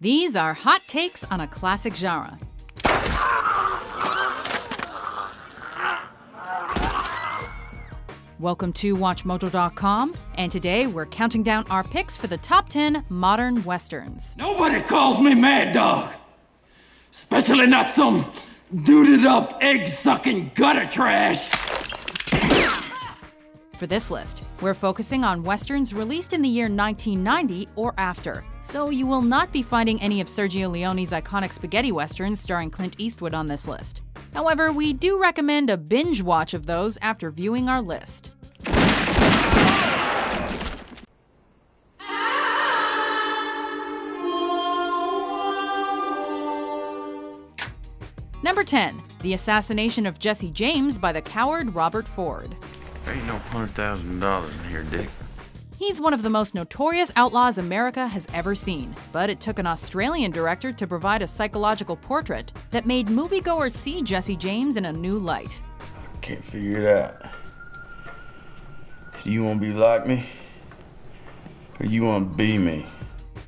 These are hot takes on a classic genre. Welcome to WatchMojo.com, and today we're counting down our picks for the top 10 modern westerns. Nobody calls me Mad Dog, especially not some duded up, egg-sucking gutter trash. For this list, we're focusing on westerns released in the year 1990 or after, so you will not be finding any of Sergio Leone's iconic spaghetti westerns starring Clint Eastwood on this list. However, we do recommend a binge watch of those after viewing our list. Number 10. The Assassination of Jesse James by the coward Robert Ford. There ain't no $100,000 in here, Dick. He's one of the most notorious outlaws America has ever seen, but it took an Australian director to provide a psychological portrait that made moviegoers see Jesse James in a new light. I can't figure it out. Do you want to be like me? Or you want to be me?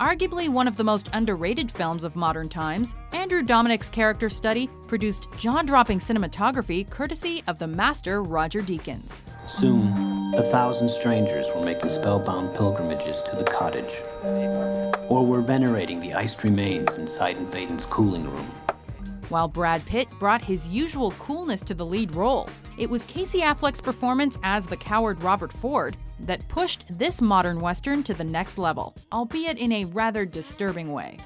Arguably one of the most underrated films of modern times, Andrew Dominik's character study produced jaw-dropping cinematography courtesy of the master Roger Deakins. Soon, 1,000 strangers were making spellbound pilgrimages to the cottage, or were venerating the iced remains inside Vaden's cooling room. While Brad Pitt brought his usual coolness to the lead role, it was Casey Affleck's performance as the coward Robert Ford that pushed this modern western to the next level, albeit in a rather disturbing way.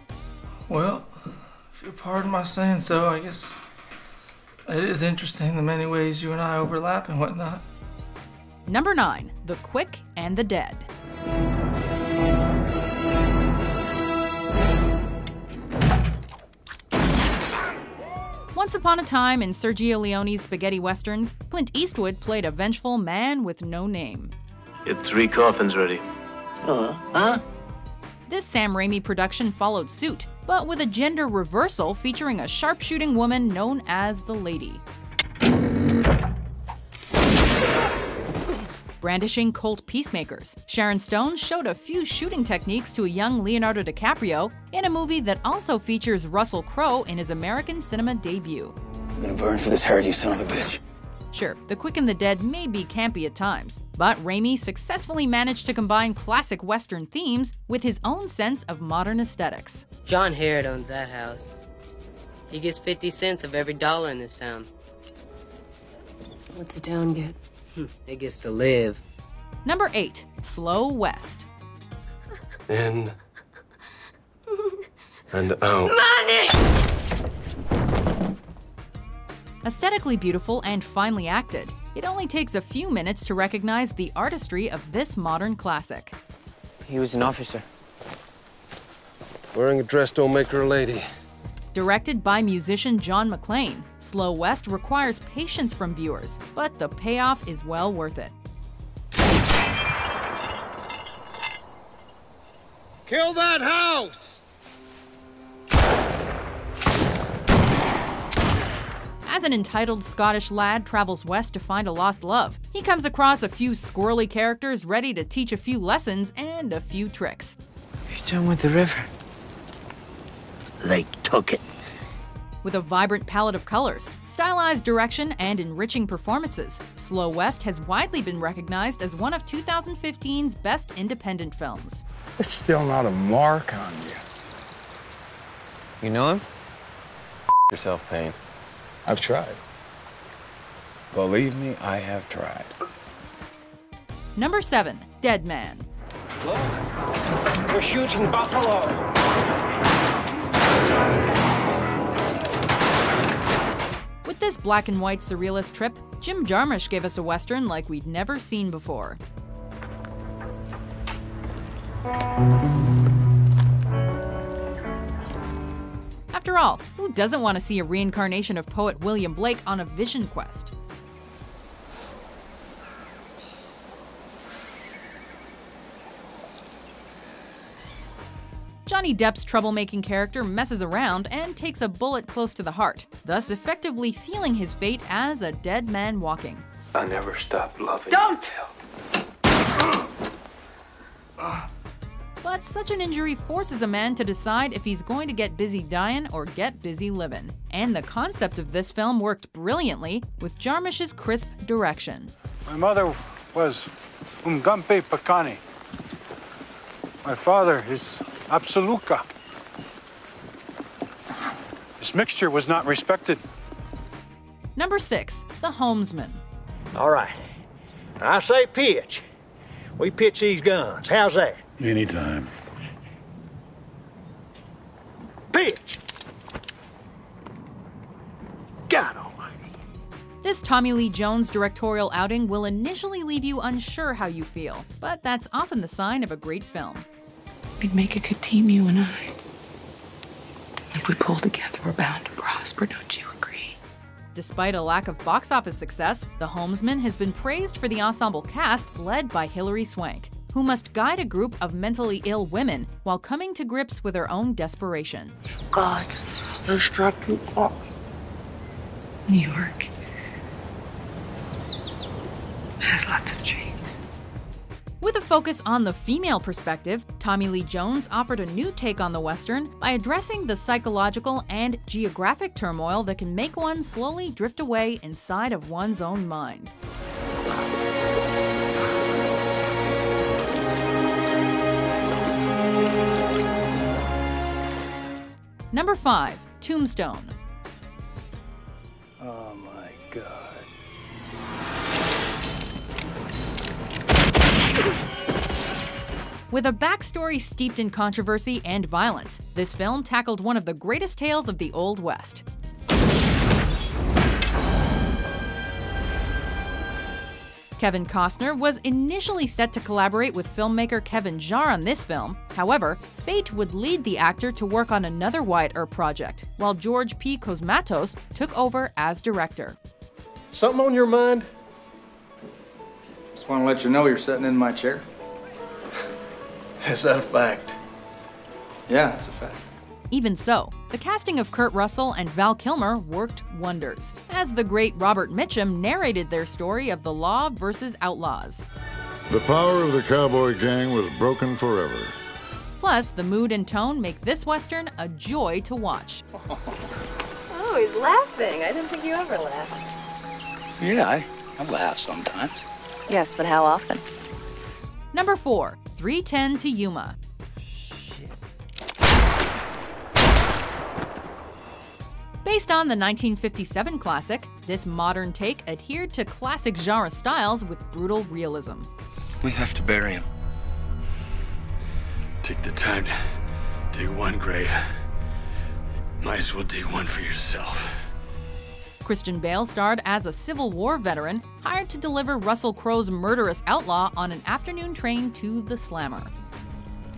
Well, if you'll pardon my saying so, I guess it is interesting the many ways you and I overlap and whatnot. Number 9. The Quick and the Dead. Once upon a time in Sergio Leone's spaghetti westerns, Clint Eastwood played a vengeful man with no name. Get 3 coffins ready. This Sam Raimi production followed suit, but with a gender reversal featuring a sharpshooting woman known as the Lady. Brandishing Colt peacemakers, Sharon Stone showed a few shooting techniques to a young Leonardo DiCaprio in a movie that also features Russell Crowe in his American cinema debut. I'm gonna burn for this herd, you son of a bitch. Sure, The Quick and the Dead may be campy at times, but Raimi successfully managed to combine classic Western themes with his own sense of modern aesthetics. John Harrod owns that house. He gets 50 cents of every dollar in this town. What's the town get? It gets to live. Number 8. Slow West. In and out. Money! Aesthetically beautiful and finely acted, it only takes a few minutes to recognize the artistry of this modern classic. He was an officer. Wearing a dress don't make her a lady. Directed by musician John McClane, Slow West requires patience from viewers, but the payoff is well worth it. Kill that house! As an entitled Scottish lad travels west to find a lost love, he comes across a few squirrely characters ready to teach a few lessons and a few tricks. You done with the river? They took it. With a vibrant palette of colors, stylized direction, and enriching performances, Slow West has widely been recognized as one of 2015's best independent films. There's still not a mark on you. You know him? Yourself, Payne. I've tried. Believe me, I have tried. Number 7. Dead Man. Look, we're shooting buffalo. With this black and white surrealist trip, Jim Jarmusch gave us a western like we'd never seen before. After all, who doesn't want to see a reincarnation of poet William Blake on a vision quest? Johnny Depp's troublemaking character messes around and takes a bullet close to the heart, thus effectively sealing his fate as a dead man walking. I never stopped loving Don't! you. But but such an injury forces a man to decide if he's going to get busy dying or get busy living. And the concept of this film worked brilliantly with Jarmusch's crisp direction. My mother was Umgampe Pakani. My father is Absoluka. This mixture was not respected. Number 6, The Homesman. All right. I say pitch. We pitch these guns. How's that? Anytime. Pitch! God almighty. This Tommy Lee Jones directorial outing will initially leave you unsure how you feel, but that's often the sign of a great film. We'd make a good team, you and I. If we pull together, we're bound to prosper, don't you agree? Despite a lack of box office success, The Homesman has been praised for the ensemble cast led by Hilary Swank, who must guide a group of mentally ill women while coming to grips with her own desperation. God, they struck you up. New York has lots of trains. With a focus on the female perspective, Tommy Lee Jones offered a new take on the Western by addressing the psychological and geographic turmoil that can make one slowly drift away inside of one's own mind. Number 5, Tombstone. Oh my God. With a backstory steeped in controversy and violence, this film tackled one of the greatest tales of the Old West. Kevin Costner was initially set to collaborate with filmmaker Kevin Jarre on this film. However, fate would lead the actor to work on another Wyatt Earp project, while George P. Cosmatos took over as director. Something on your mind? Just want to let you know you're sitting in my chair. Is that a fact? Yeah, it's a fact. Even so, the casting of Kurt Russell and Val Kilmer worked wonders, as the great Robert Mitchum narrated their story of the law versus outlaws. The power of the cowboy gang was broken forever. Plus, the mood and tone make this Western a joy to watch. Oh, he's laughing. I didn't think you ever laughed. Yeah, I laugh sometimes. Yes, but how often? Number 4, 3:10 to Yuma. Based on the 1957 classic, this modern take adhered to classic genre styles with brutal realism. We have to bury him. Take the time to dig one grave. Might as well dig one for yourself. Christian Bale starred as a Civil War veteran hired to deliver Russell Crowe's murderous outlaw on an afternoon train to the Slammer.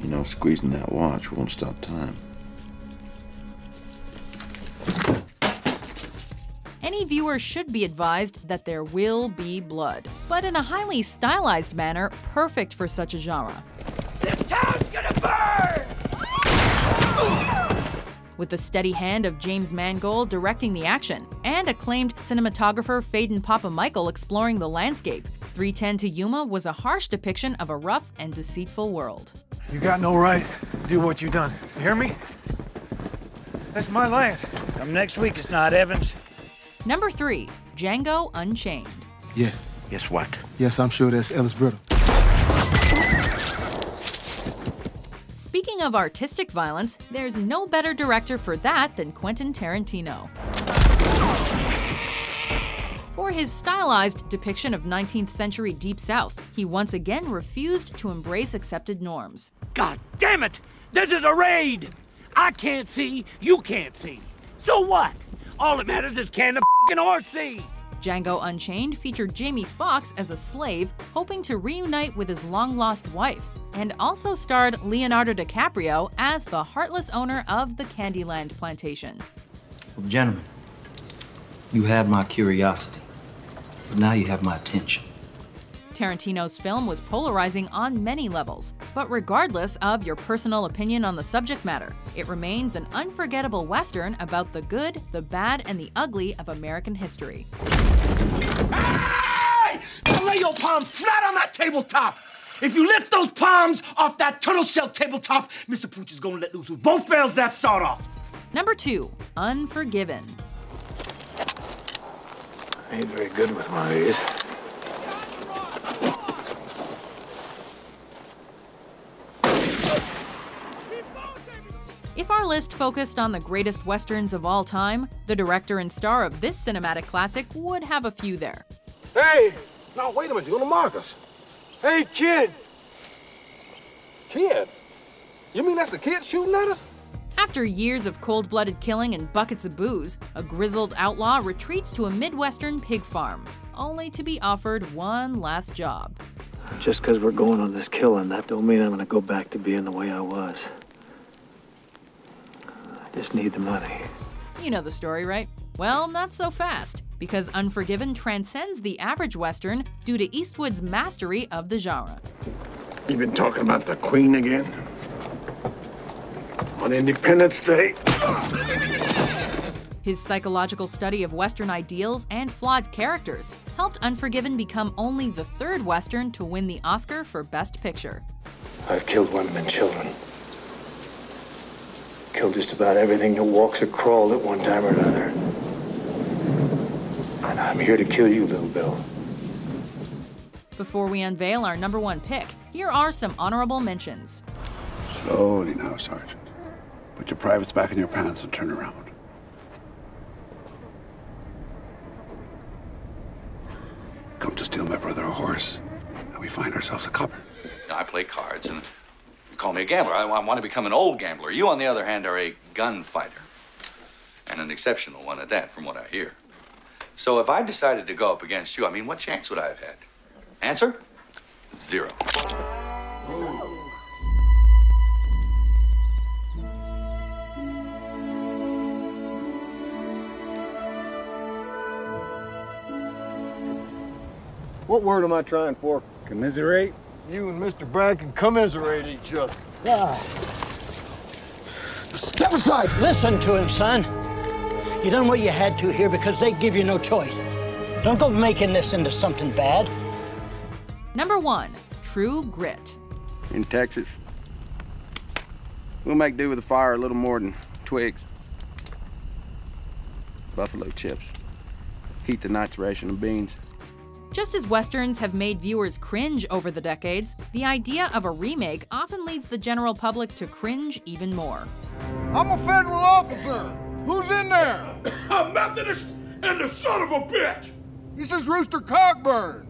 You know, squeezing that watch won't stop time. Any viewer should be advised that there will be blood, but in a highly stylized manner perfect for such a genre. This town's gonna burn! With the steady hand of James Mangold directing the action, and acclaimed cinematographer Phaedon Papa-Michael exploring the landscape, 3:10 to Yuma was a harsh depiction of a rough and deceitful world. You got no right to do what you done. You hear me? That's my land. Come next week, it's not Evans. Number 3, Django Unchained. Yes. Yes, what? Yes, I'm sure that's Ellis Brittle. Speaking of artistic violence, there's no better director for that than Quentin Tarantino. For his stylized depiction of 19th century Deep South, he once again refused to embrace accepted norms. God damn it! This is a raid! I can't see, you can't see. So what? All that matters is can the f***ing horse see? Django Unchained featured Jamie Foxx as a slave hoping to reunite with his long-lost wife, and also starred Leonardo DiCaprio as the heartless owner of the Candyland plantation. Well, gentlemen, you had my curiosity, but now you have my attention. Tarantino's film was polarizing on many levels, but regardless of your personal opinion on the subject matter, it remains an unforgettable Western about the good, the bad, and the ugly of American history. Hey! Lay your palm flat on that tabletop! If you lift those palms off that turtle shell tabletop, Mr. Pooch is gonna let loose with both barrels that sawed off. Number 2, Unforgiven. I ain't very good with one of these. If our list focused on the greatest westerns of all time, the director and star of this cinematic classic would have a few there. Hey! No, wait a minute, you're gonna mark us. Hey, kid! Kid? You mean that's the kid shooting at us? After years of cold-blooded killing and buckets of booze, a grizzled outlaw retreats to a Midwestern pig farm, only to be offered one last job. Just because we're going on this killing, that don't mean I'm gonna go back to being the way I was. I just need the money. You know the story, right? Well, not so fast, because Unforgiven transcends the average Western due to Eastwood's mastery of the genre. You been talking about the Queen again? On Independence Day? His psychological study of Western ideals and flawed characters helped Unforgiven become only the 3rd Western to win the Oscar for Best Picture. I've killed women and children. Killed just about everything that walks or crawled at one time or another. And I'm here to kill you, Little Bill. Before we unveil our number 1 pick, here are some honorable mentions. Slowly now, Sergeant. Put your privates back in your pants and turn around. Come to steal my brother a horse, and we find ourselves a copper. I play cards, and you call me a gambler. I want to become an old gambler. You, on the other hand, are a gunfighter. And an exceptional one at that, from what I hear. So if I decided to go up against you, I mean, what chance would I have had? Answer? 0. What word am I trying for? Commiserate? You and Mr. Bragg can commiserate each other. Step aside! Listen to him, son. You done what you had to here because they give you no choice. Don't go making this into something bad. Number 1, True Grit. In Texas, we'll make do with the fire a little more than twigs. Buffalo chips. Heat the night's ration of beans. Just as Westerns have made viewers cringe over the decades, the idea of a remake often leads the general public to cringe even more. I'm a federal officer. Who's in there? A Methodist and the son of a bitch! This is Rooster Cogburn.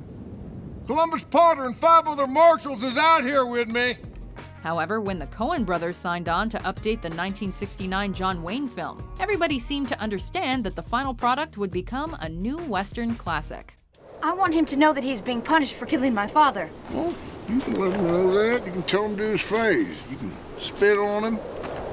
Columbus Potter and 5 other marshals is out here with me. However, when the Coen brothers signed on to update the 1969 John Wayne film, everybody seemed to understand that the final product would become a new Western classic. I want him to know that he's being punished for killing my father. Well, you can let him know that. You can tell him to his face. You can spit on him,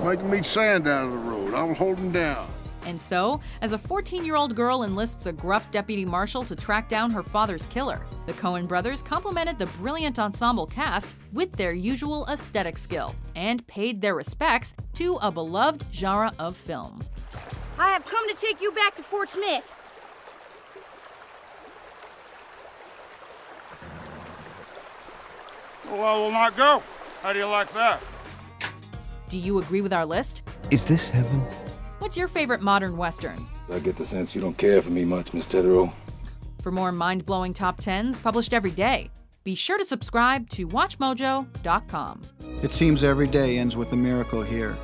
make him eat sand out of the road. I will hold him down. And so, as a 14-year-old girl enlists a gruff deputy marshal to track down her father's killer, the Coen brothers complimented the brilliant ensemble cast with their usual aesthetic skill and paid their respects to a beloved genre of film. I have come to take you back to Fort Smith. Well, I will not go. How do you like that? Do you agree with our list? Is this heaven? What's your favorite modern Western? I get the sense you don't care for me much, Miss Tetherow. For more mind-blowing top 10s published every day, be sure to subscribe to WatchMojo.com. It seems every day ends with a miracle here.